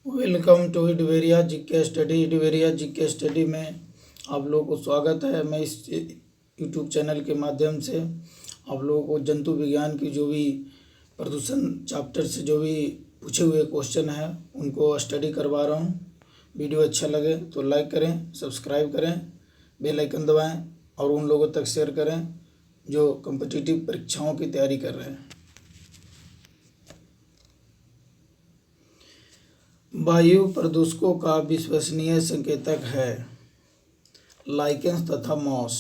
Welcome to इडवेरिया GK study. इडवेरिया GK study में आप लोगों को स्वागत है। मैं इस यूट्यूब चैनल के माध्यम से आप लोगों को जंतु विज्ञान की जो भी प्रदूषण चैप्टर से जो भी पूछे हुए क्वेश्चन हैं उनको स्टडी करवा रहा हूं। वीडियो अच्छा लगे तो लाइक करें, सब्सक्राइब करें, बेल आइकन दबाएं और उन लोगों तक शेयर करें जो कॉम्पिटिटिव परीक्षाओं की तैयारी कर रहे हैं। वायु प्रदूषकों का विश्वसनीय संकेतक है लाइकेन तथा मॉस।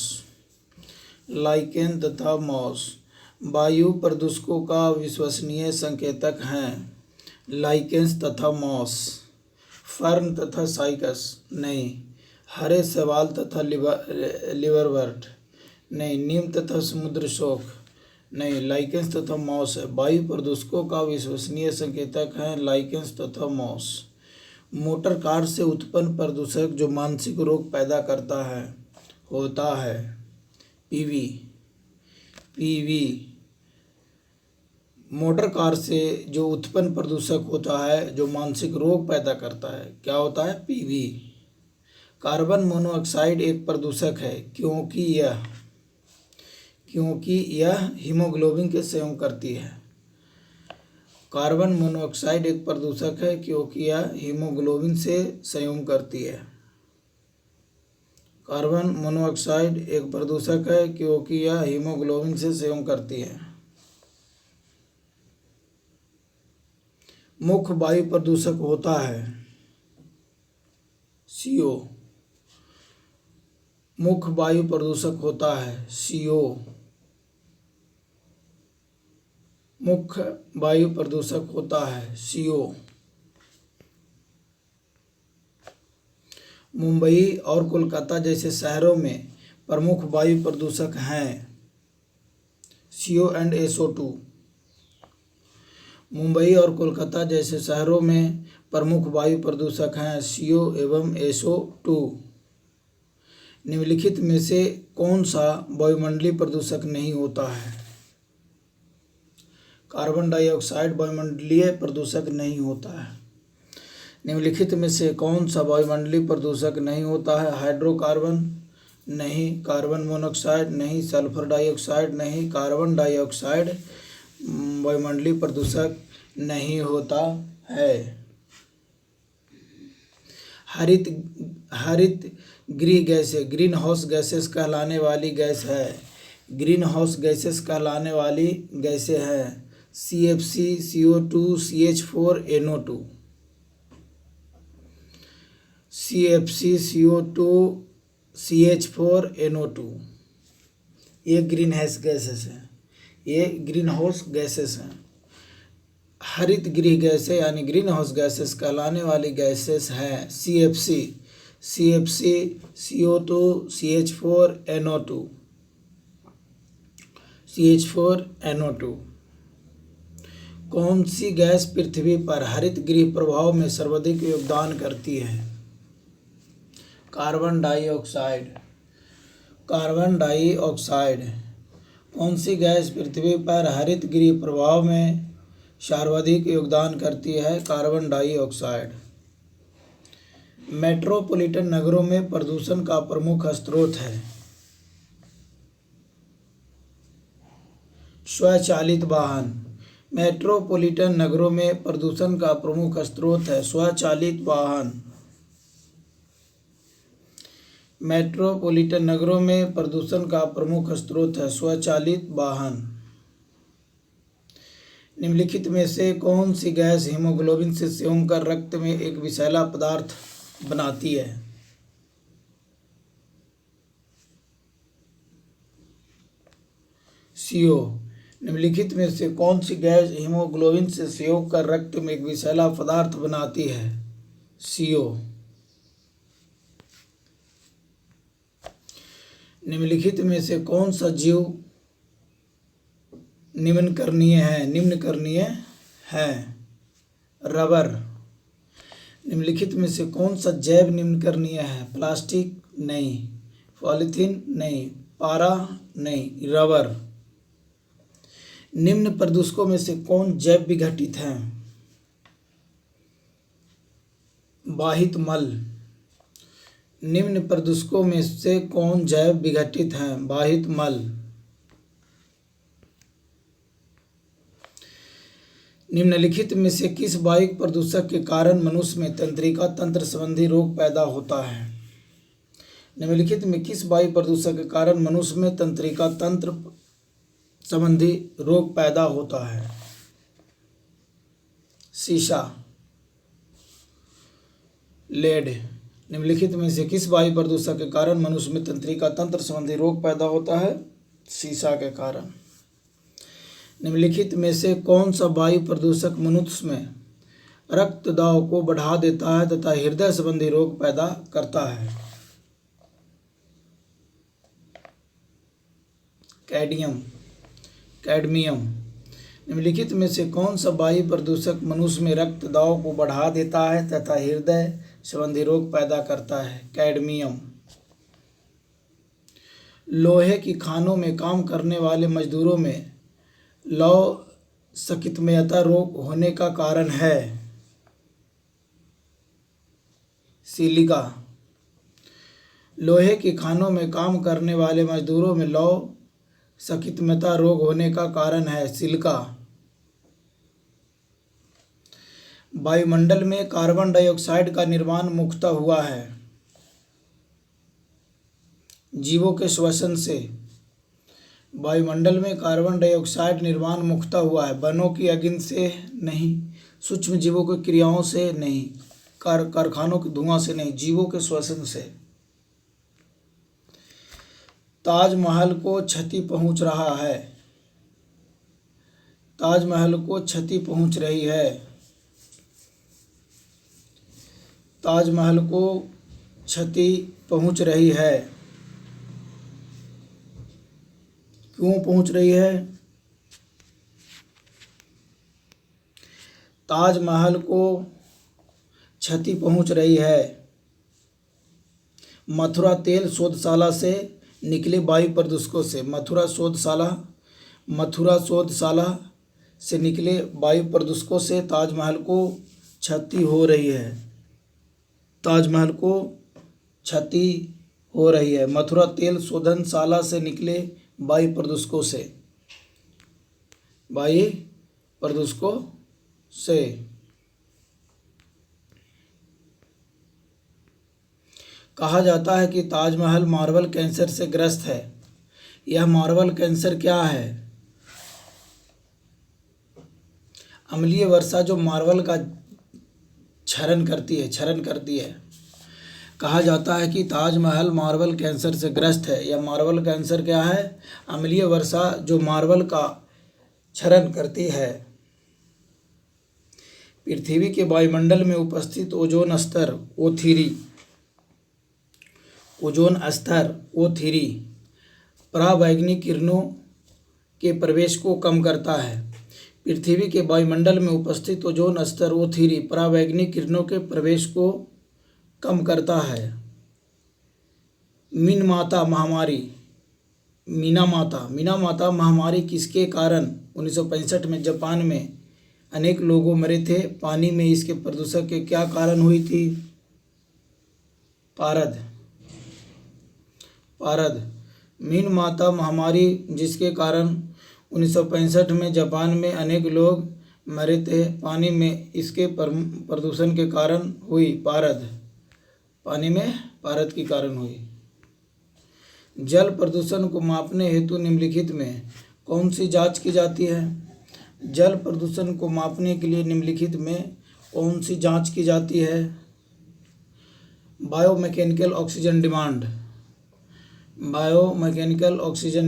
लाइकेन तथा मॉस वायु प्रदूषकों का विश्वसनीय संकेतक हैं लाइकेन्स तथा मॉस। फर्न तथा साइकस नहीं। हरे शैवाल तथा लिवरवर्ट नहीं। नीम तथा समुद्र शोक नहीं। लाइकेन्स तथा मॉस है। वायु प्रदूषकों का विश्वसनीय संकेतक है लाइकेन्स तथा मॉस। मोटर कार से उत्पन्न प्रदूषक जो मानसिक रोग पैदा करता है होता है पीवी। मोटर कार से जो उत्पन्न प्रदूषक होता है जो मानसिक रोग पैदा करता है क्या होता है? पीवी। कार्बन मोनोऑक्साइड एक प्रदूषक है क्योंकि यह हीमोग्लोबिन के संयोग करती है। कार्बन मोनोऑक्साइड एक प्रदूषक है क्योंकि यह हीमोग्लोबिन से संयोग करती है। कार्बन मोनोऑक्साइड एक प्रदूषक है क्योंकि यह हीमोग्लोबिन से संयोग करती है। मुख्य वायु प्रदूषक होता है CO। मुख्य वायु प्रदूषक होता है CO। मुख्य वायु प्रदूषक होता है CO। मुंबई और कोलकाता जैसे शहरों में प्रमुख वायु प्रदूषक हैं CO एंड SO2। मुंबई और कोलकाता जैसे शहरों में प्रमुख वायु प्रदूषक हैं CO एवं SO2। निम्नलिखित में से कौन सा वायुमंडलीय प्रदूषक नहीं होता है? कार्बन डाइऑक्साइड वायुमंडलीय प्रदूषक नहीं होता है। निम्नलिखित में से कौन सा वायुमंडलीय प्रदूषक नहीं होता है? हाइड्रोकार्बन नहीं। कार्बन मोनोऑक्साइड नहीं। सल्फर डाइऑक्साइड नहीं। कार्बन डाइऑक्साइड वायुमंडलीय प्रदूषक नहीं होता है। हरित गृह गैसें ग्रीन हाउस गैसेस कहलाने वाली गैस है। ग्रीन हाउस गैसेस कहलाने वाली गैसें हैं CFC, CO2, CH4NO2। CFC, CO2, CH4NO2 ये ग्रीन हाउस गैसेस हैं। ये ग्रीन हाउस गैसेस हैं। हरित गृह गैसें यानी ग्रीन हाउस गैसेस कहलाने वाली गैसेस हैं CFC, CO2, CH4NO2। CH4NO2 कौन सी गैस पृथ्वी पर हरित गृह प्रभाव में सर्वाधिक योगदान करती है? Carbon dioxide. कार्बन डाइऑक्साइड कौन सी गैस पृथ्वी पर हरित गृह प्रभाव में सर्वाधिक योगदान करती है? Carbon dioxide. मेट्रोपॉलिटन नगरों में प्रदूषण का प्रमुख स्रोत है स्वचालित वाहन। मेट्रोपॉलिटन नगरों में प्रदूषण का प्रमुख स्रोत है स्वचालित वाहन। मेट्रोपॉलिटन नगरों में प्रदूषण का प्रमुख स्रोत है स्वचालित वाहन। निम्नलिखित में से कौन सी गैस हीमोग्लोबिन से संयोग कर रक्त में एक विषैला पदार्थ बनाती है? CO। निम्नलिखित में से कौन सी गैस हीमोग्लोबिन से संयोग कर रक्त में एक विषैला पदार्थ बनाती है? CO। निम्नलिखित में से कौन सा जीव निम्नकरणीय है? रबर। निम्नलिखित में से कौन सा जैव निम्नकरणीय है? प्लास्टिक नहीं। पॉलीथीन नहीं। पारा नहीं। रबर। निम्न प्रदूषकों में से कौन जैव विघटित हैं? वाहित मल। निम्न प्रदूषकों में से कौन जैव विघटित हैं? वाहित मल। निम्नलिखित में से किस वायु प्रदूषक के कारण मनुष्य में तंत्रिका तंत्र संबंधी रोग पैदा होता है? निम्नलिखित में किस वायु प्रदूषक के कारण मनुष्य में तंत्रिका तंत्र संबंधी रोग पैदा होता है? शीशा, लेड। निम्नलिखित में से किस वायु प्रदूषक के कारण मनुष्य में तंत्रिका तंत्र संबंधी रोग पैदा होता है? शीशा के कारण। निम्नलिखित में से कौन सा वायु प्रदूषक मनुष्य में रक्त दबाव को बढ़ा देता है तथा हृदय संबंधी रोग पैदा करता है? कैडमियम। निम्नलिखित में से कौन सा वायु प्रदूषक मनुष्य में रक्त दबाव को बढ़ा देता है तथा हृदय संबंधी रोग पैदा करता है? कैडमियम। लोहे की खानों में काम करने वाले मजदूरों में लौह सकितमयता रोग होने का कारण है? सिलिका। लोहे की खानों में काम करने वाले मजदूरों में लौह सकितमयता रोग होने का कारण है? सिलिका। वायुमंडल में कार्बन डाइऑक्साइड का निर्माण मुख्यतः हुआ है जीवों के श्वसन से। वायुमंडल में कार्बन डाइऑक्साइड निर्माण मुख्यतः हुआ है वनों की अग्नि से नहीं, सूक्ष्म जीवों की क्रियाओं से नहीं, कारखानों के धुआं से नहीं, जीवों के श्वसन से। ताजमहल को क्षति पहुंच रहा है। ताजमहल को क्षति पहुंच रही है। ताजमहल को क्षति पहुंच रही है। क्यों पहुंच रही है? ताजमहल को क्षति पहुंच रही है। मथुरा तेल शोधशाला से निकले वायु प्रदूषकों से। मथुरा शोधशाला से निकले वायु प्रदूषकों से ताजमहल को क्षति हो रही है। ताजमहल को क्षति हो रही है मथुरा तेल शोधनशाला से निकले वायु प्रदूषकों से। वायु प्रदूषकों से। कहा जाता है कि ताजमहल मार्बल कैंसर से ग्रस्त है। यह मार्बल कैंसर क्या है? अम्लीय वर्षा जो मार्बल का क्षरण करती है। कहा जाता है कि ताजमहल मार्बल कैंसर से ग्रस्त है। यह मार्बल कैंसर क्या है? अम्लीय वर्षा जो मार्बल का क्षरण करती है। पृथ्वी के वायुमंडल में उपस्थित ओजोन स्तर O3 पराबैंगनी किरणों के प्रवेश को कम करता है। पृथ्वी के वायुमंडल में उपस्थित ओजोन स्तर O3 पराबैंगनी किरणों के प्रवेश को कम करता है। मीनामाता महामारी किसके कारण 1965 में जापान में अनेक लोगों मरे थे? पानी में इसके प्रदूषक के क्या कारण हुई थी? पारद। मीनामाता महामारी जिसके कारण 1965 में जापान में अनेक लोग मरे थे, पानी में इसके प्रदूषण के कारण हुई। पानी में पारद के कारण हुई। जल प्रदूषण को मापने हेतु निम्नलिखित में कौन सी जांच की जाती है? जल प्रदूषण को मापने के लिए निम्नलिखित में कौन सी जांच की जाती है? बायोमैकेनिकल ऑक्सीजन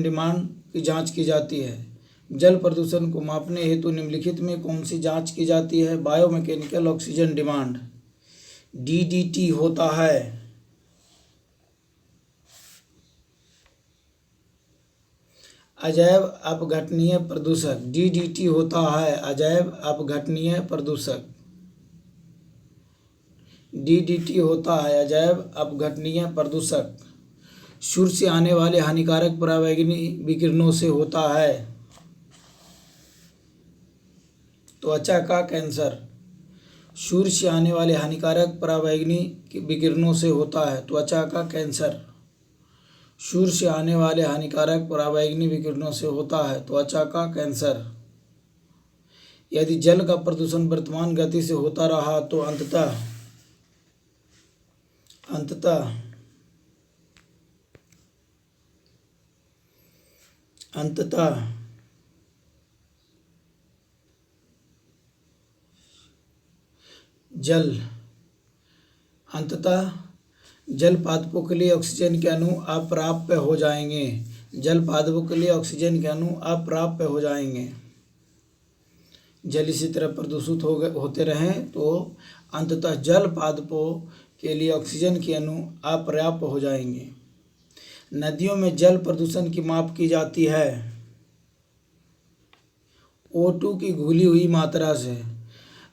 डिमांड की जांच की जाती है। जल प्रदूषण को मापने हेतु निम्नलिखित में कौन सी जांच की जाती है? Biomechanical oxygen demand. DDT होता है अजैव अपघटनीय प्रदूषक। DDT होता है अजैव अपघटनीय प्रदूषक। DDT होता है अजैव अपघटनीय प्रदूषक। सूर्य से आने वाले हानिकारक पराबैंगनी विकिरणों से होता है त्वचा का कैंसर। सूर्य से आने वाले हानिकारक पराबैंगनी विकिरणों से होता है त्वचा का कैंसर। सूर्य से आने वाले हानिकारक पराबैंगनी विकिरणों से होता है त्वचा का कैंसर। यदि जल का प्रदूषण वर्तमान गति से होता रहा तो अंततः जल पादपों के लिए ऑक्सीजन के अणु अप्राप्य हो जाएंगे। जल पादपों के लिए ऑक्सीजन के अणु अप्राप्य हो जाएंगे। जल इसी तरह प्रदूषित होते रहें तो अंततः जल पादपों के लिए ऑक्सीजन के अणु अपर्याप्त हो जाएंगे। नदियों में जल प्रदूषण की माप की जाती है O2 की घुली हुई मात्रा से।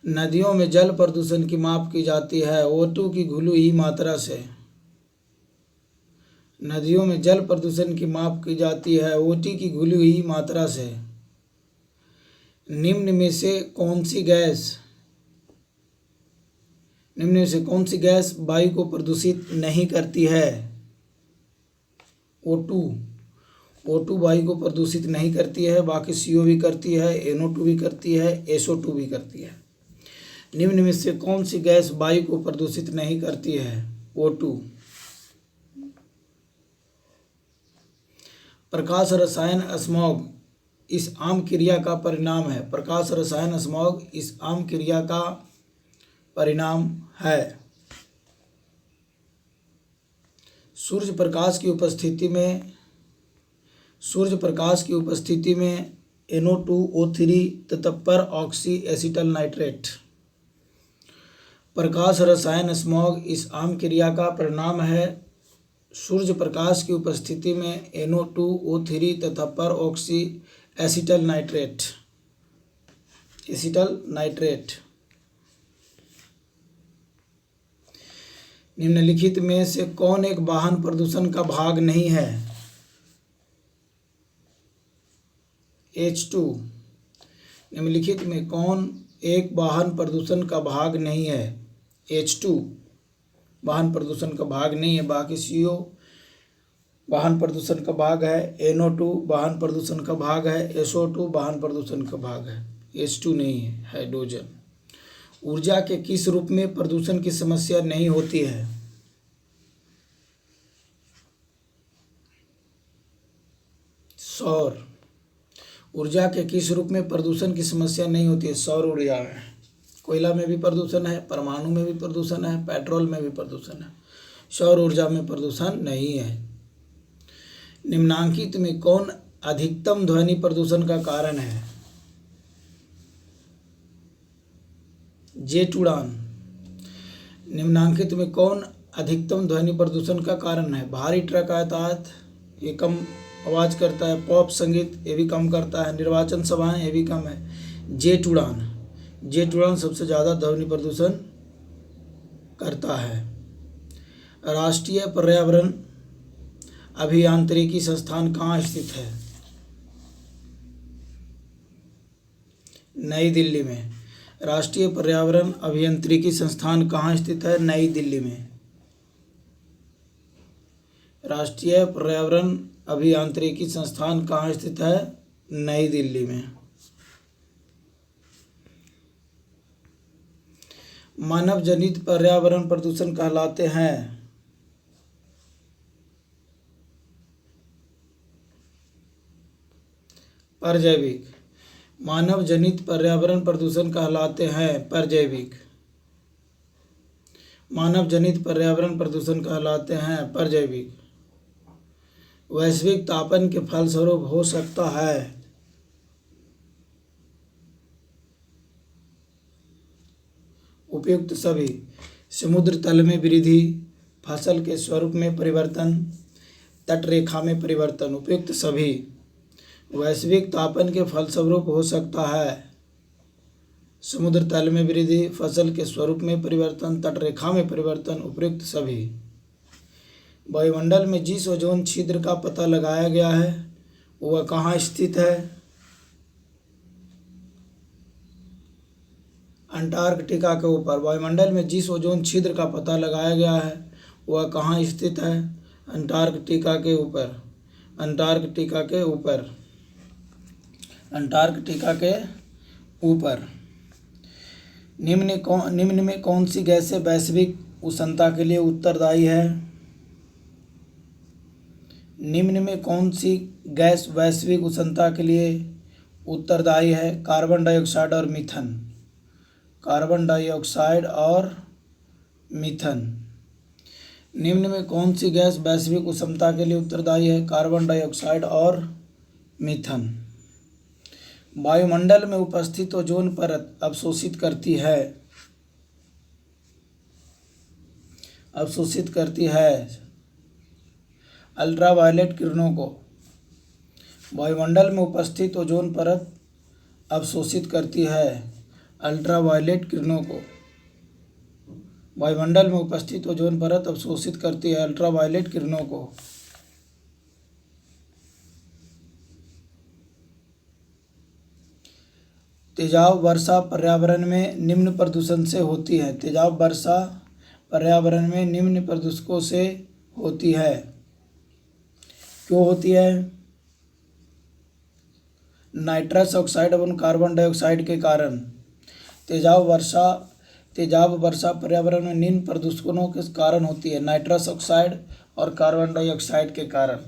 नदियों में जल प्रदूषण की माप की जाती है O2 की घुली हुई मात्रा से। नदियों में जल प्रदूषण की माप की जाती है O2 की घुली हुई मात्रा से। निम्न में से कौन सी गैस वायु को प्रदूषित नहीं करती है? O2 वायु को प्रदूषित नहीं करती है, बाकी CO भी करती है, NO2 भी करती है, SO2 भी करती है। निम्न में से कौन सी गैस वायु को प्रदूषित नहीं करती है? O2। प्रकाश रसायन स्मॉग इस आम क्रिया का परिणाम है। प्रकाश रसायन स्मॉग इस आम क्रिया का परिणाम है। सूर्य प्रकाश की उपस्थिति में NO2O3 तथा पर ऑक्सी एसिटल नाइट्रेट। प्रकाश रसायन स्मॉग इस आम क्रिया का परिणाम है। सूर्य प्रकाश की उपस्थिति में NO2O3 तथा पर ऑक्सी एसिटल नाइट्रेट। निम्नलिखित में से कौन एक वाहन प्रदूषण का भाग नहीं है? H2। निम्नलिखित में कौन एक वाहन प्रदूषण का भाग नहीं है? H2 वाहन प्रदूषण का भाग नहीं है, बाकी CO वाहन प्रदूषण का भाग है, NO2 वाहन प्रदूषण का भाग है, SO2 वाहन प्रदूषण का भाग है, H2 नहीं है, हाइड्रोजन। ऊर्जा के किस रूप में प्रदूषण की समस्या नहीं होती है? सौर। ऊर्जा के किस रूप में प्रदूषण की समस्या नहीं होती है? सौर ऊर्जा में। कोयला में भी प्रदूषण है, परमाणु में भी प्रदूषण है, पेट्रोल में भी प्रदूषण है। सौर ऊर्जा में प्रदूषण नहीं है। निम्नांकित में कौन अधिकतम ध्वनि प्रदूषण का कारण है? जेट उड़ान। निम्नांकित में कौन अधिकतम ध्वनि प्रदूषण का कारण है? भारी ट्रक यातायात, ये कम आवाज़ करता है। पॉप संगीत, ये भी कम करता है। निर्वाचन सभाएं, ये भी कम है। जेट उड़ान सबसे ज़्यादा ध्वनि प्रदूषण करता है। राष्ट्रीय पर्यावरण अभियांत्रिकी संस्थान कहाँ स्थित है? नई दिल्ली में। राष्ट्रीय पर्यावरण अभियांत्रिकी संस्थान कहाँ स्थित है? नई दिल्ली में। राष्ट्रीय पर्यावरण अभियांत्रिकी संस्थान कहाँ स्थित है? नई दिल्ली में। मानव जनित पर्यावरण प्रदूषण कहलाते हैं परजैविक। मानव जनित पर्यावरण प्रदूषण कहलाते हैं परजैविक। मानव जनित पर्यावरण प्रदूषण कहलाते हैं परजैविक। वैश्विक तापन के फलस्वरूप हो सकता है उपयुक्त सभी: समुद्र तल में वृद्धि, फसल के स्वरूप में परिवर्तन, तटरेखा में परिवर्तन। उपयुक्त सभी। वैश्विक तापन के फलस्वरूप हो सकता है समुद्र तल में वृद्धि, फसल के स्वरूप में परिवर्तन, तटरेखा में परिवर्तन। उपयुक्त सभी। वायुमंडल में जिस ओजोन छिद्र का पता लगाया गया है वह कहाँ स्थित है? अंटार्कटिका के ऊपर। वायुमंडल में जिस ओजोन छिद्र का पता लगाया गया है वह कहाँ स्थित है? अंटार्कटिका के ऊपर। अंटार्कटिका के ऊपर। अंटार्कटिका के ऊपर। निम्न में कौन सी गैसें वैश्विक उष्णता के लिए उत्तरदायी है? निम्न में कौन सी गैस वैश्विक उष्णता के लिए उत्तरदायी है? कार्बन डाइऑक्साइड और मीथन। कार्बन डाइऑक्साइड और मीथन। निम्न में कौन सी गैस वैश्विक उष्णता के लिए उत्तरदायी है? कार्बन डाइऑक्साइड और मीथन। वायुमंडल में उपस्थित ओजोन परत अवशोषित करती है अल्ट्रावायलेट किरणों को। वायुमंडल में उपस्थित ओजोन परत अवशोषित करती है अल्ट्रावायलेट किरणों को। वायुमंडल में उपस्थित ओजोन परत अवशोषित करती है अल्ट्रावायलेट किरणों को। तेजाब वर्षा पर्यावरण में निम्न प्रदूषण से होती है। तेजाब वर्षा पर्यावरण में निम्न प्रदूषकों से होती है। क्यों होती है? नाइट्रस ऑक्साइड एवं कार्बन डाइऑक्साइड के कारण। तेजाब वर्षा पर्यावरण में निम्न प्रदूषकों के कारण होती है। नाइट्रस ऑक्साइड और कार्बन डाइऑक्साइड के कारण।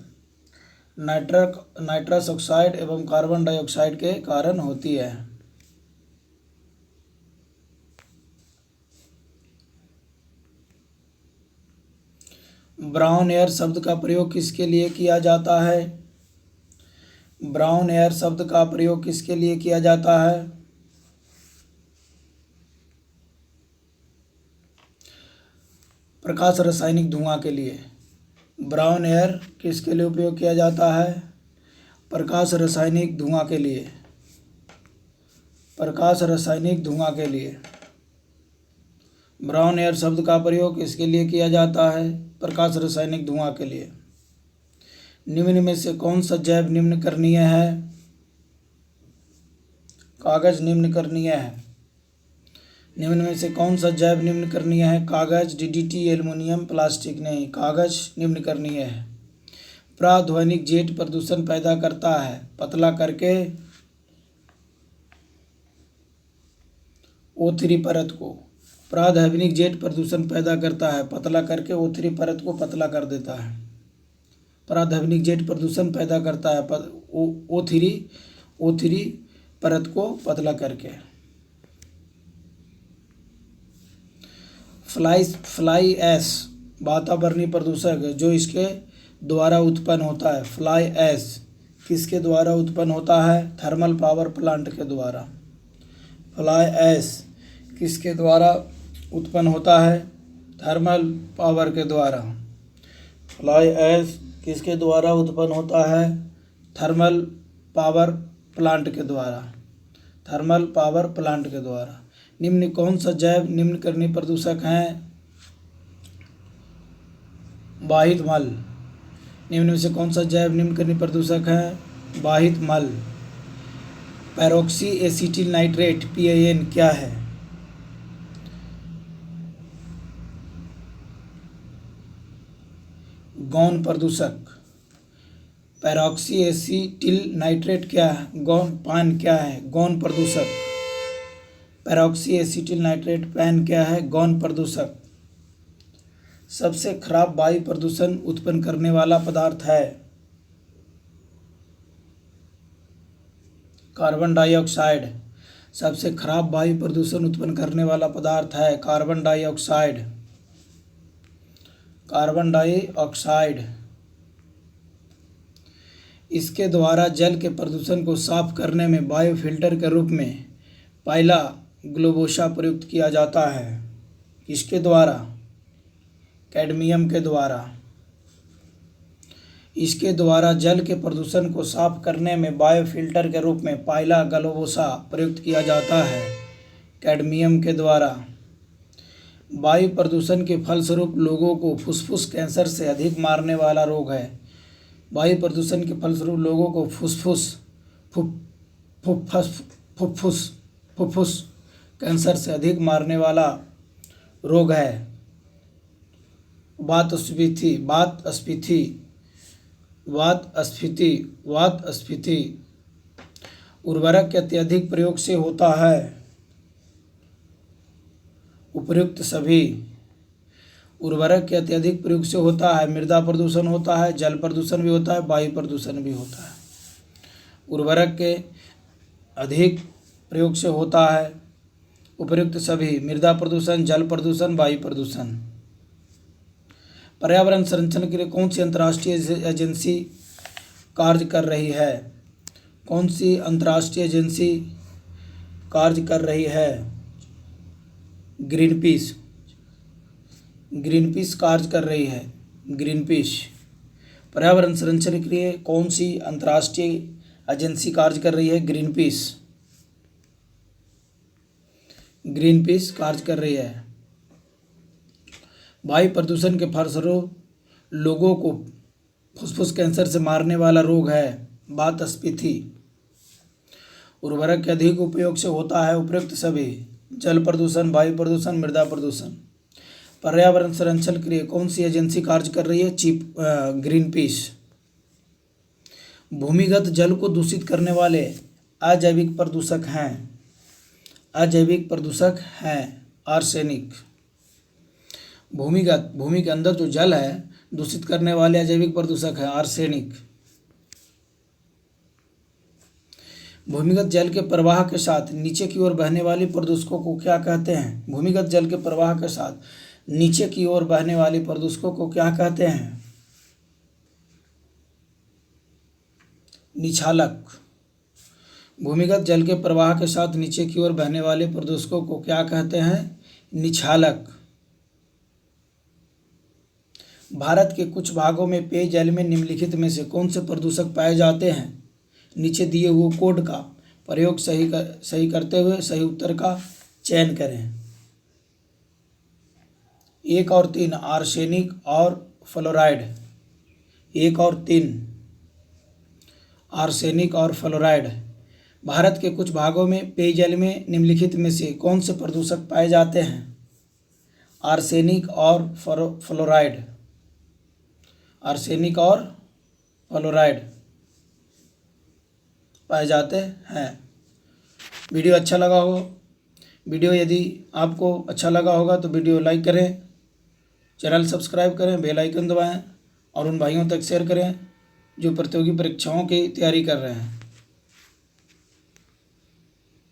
नाइट्रस ऑक्साइड एवं कार्बन डाइऑक्साइड के कारण होती है। ब्राउन एयर शब्द का प्रयोग किसके लिए किया जाता है? ब्राउन एयर शब्द का प्रयोग किसके लिए किया जाता है? प्रकाश रासायनिक धुआं के लिए। ब्राउन एयर किसके लिए उपयोग किया जाता है? प्रकाश रासायनिक धुआं के लिए। प्रकाश रासायनिक धुआं के लिए ब्राउन एयर शब्द का प्रयोग किसके लिए किया जाता है? प्रकाश रासायनिक धुआं के लिए। निम्न में से कौन सा जैव निम्न करणीय है? कागज निम्न करणीय है। निम्न में से कौन सा जैव निम्न करणीय है? कागज, डीडीटी, एल्युमिनियम, प्लास्टिक। नहीं, कागज निम्न करणीय है। प्राध्वनिक जेट प्रदूषण पैदा करता है पतला करके O3 परत को। प्राध्वनिक जेट प्रदूषण पैदा करता है पतला करके O3 परत को पतला कर देता है। प्राध्वनिक जेट प्रदूषण पैदा करता है O3 परत को पतला करके। फ्लाई ऐश वातावरणीय प्रदूषक है जो इसके द्वारा उत्पन्न होता है। फ्लाई ऐश किसके द्वारा उत्पन्न होता है? थर्मल पावर प्लांट के द्वारा। फ्लाई ऐश किसके द्वारा उत्पन्न होता है? थर्मल पावर के द्वारा। फ्लाई ऐश किसके द्वारा उत्पन्न होता है? थर्मल पावर प्लांट के द्वारा। थर्मल पावर प्लांट के द्वारा। निम्न कौन सा जैव निम्न करणीय प्रदूषक है? वाहित मल। निम्न में से कौन सा जैव निम्न करणीय प्रदूषक है? वाहित मल। पैरोक्सी एसिटिल नाइट्रेट PAN क्या है? गौण प्रदूषक। पैरोक्सी एसिटिल नाइट्रेट क्या है? पान क्या है? गौण प्रदूषक। पैरोक्सी एसिटिल नाइट्रेट पैन क्या है? गौण प्रदूषक। सबसे खराब वायु प्रदूषण उत्पन्न करने वाला पदार्थ है कार्बन डाइऑक्साइड। सबसे खराब वायु प्रदूषण उत्पन्न करने वाला पदार्थ है कार्बन डाइऑक्साइड। Carbon dioxide. इसके द्वारा जल के प्रदूषण को साफ करने में बायो फिल्टर के रूप में पाइला ग्लोबोसा प्रयुक्त किया जाता है। किसके द्वारा? कैडमियम के द्वारा। इसके द्वारा जल के प्रदूषण को साफ करने में बायो फिल्टर के रूप में पाइला ग्लोबोसा प्रयुक्त किया जाता है कैडमियम के द्वारा। वायु प्रदूषण के फलस्वरूप लोगों को फुफ्फुस कैंसर से अधिक मारने वाला रोग है। वायु प्रदूषण के फलस्वरूप लोगों को फुफ्फुस कैंसर से अधिक मारने वाला रोग है? वात स्फीति, वात स्फीति, वात स्फीति, वात स्फीति। उर्वरक के अत्यधिक प्रयोग से होता है? उपर्युक्त सभी। उर्वरक के अत्यधिक प्रयोग से होता है मृदा प्रदूषण होता है, जल प्रदूषण भी होता है, वायु प्रदूषण भी होता है। उर्वरक के अधिक प्रयोग से होता है उपर्युक्त सभी, मृदा प्रदूषण, जल प्रदूषण, वायु प्रदूषण। पर्यावरण संरक्षण के लिए कौन सी अंतर्राष्ट्रीय एजेंसी कार्य कर रही है? कौन सी अंतर्राष्ट्रीय एजेंसी कार्य कर रही है? ग्रीनपीस। ग्रीनपीस कार्य कर रही है, ग्रीनपीस। पर्यावरण संरक्षण के लिए कौन सी अंतर्राष्ट्रीय एजेंसी कार्य कर रही है? ग्रीनपीस। ग्रीनपीस कार्य कर रही है। वायु प्रदूषण के फलस्वरूप लोगों को फुसफुस कैंसर से मारने वाला रोग है वात स्फीति। उर्वरक के अधिक उपयोग से होता है उपर्युक्त सभी, जल प्रदूषण, वायु प्रदूषण, मृदा प्रदूषण। पर्यावरण संरक्षण के लिए कौन सी एजेंसी कार्य कर रही है? ग्रीनपीस। भूमिगत जल को दूषित करने वाले अजैविक प्रदूषक हैं। अजैविक प्रदूषक हैं आर्सेनिक। भूमि के अंदर जो जल है दूषित करने वाले अजैविक प्रदूषक है आर्सेनिक। भूमिगत जल के प्रवाह के साथ नीचे की ओर बहने वाली प्रदूषकों को क्या कहते हैं? भूमिगत जल के प्रवाह के साथ नीचे की ओर बहने वाली प्रदूषकों को क्या कहते हैं? निछालक। भूमिगत जल के प्रवाह के साथ नीचे की ओर बहने वाले प्रदूषकों को क्या कहते हैं? निछालक। भारत के कुछ भागों में पेयजल में निम्नलिखित में से कौन से प्रदूषक पाए जाते हैं? नीचे दिए हुए कोड का प्रयोग सही करते हुए सही उत्तर का चयन करें। 1 और 3 आर्सेनिक और फ्लोराइड। 1 और 3 आर्सेनिक और फ्लोराइड। भारत के कुछ भागों में पेयजल में निम्नलिखित में से कौन से प्रदूषक पाए जाते हैं? आर्सेनिक और फ्लोराइड। आर्सेनिक और फ्लोराइड पाए जाते हैं। वीडियो अच्छा लगा हो, वीडियो यदि आपको अच्छा लगा होगा तो वीडियो लाइक करें, चैनल सब्सक्राइब करें, बेल आइकन दबाएं और उन भाइयों तक शेयर करें जो प्रतियोगी परीक्षाओं की तैयारी कर रहे हैं।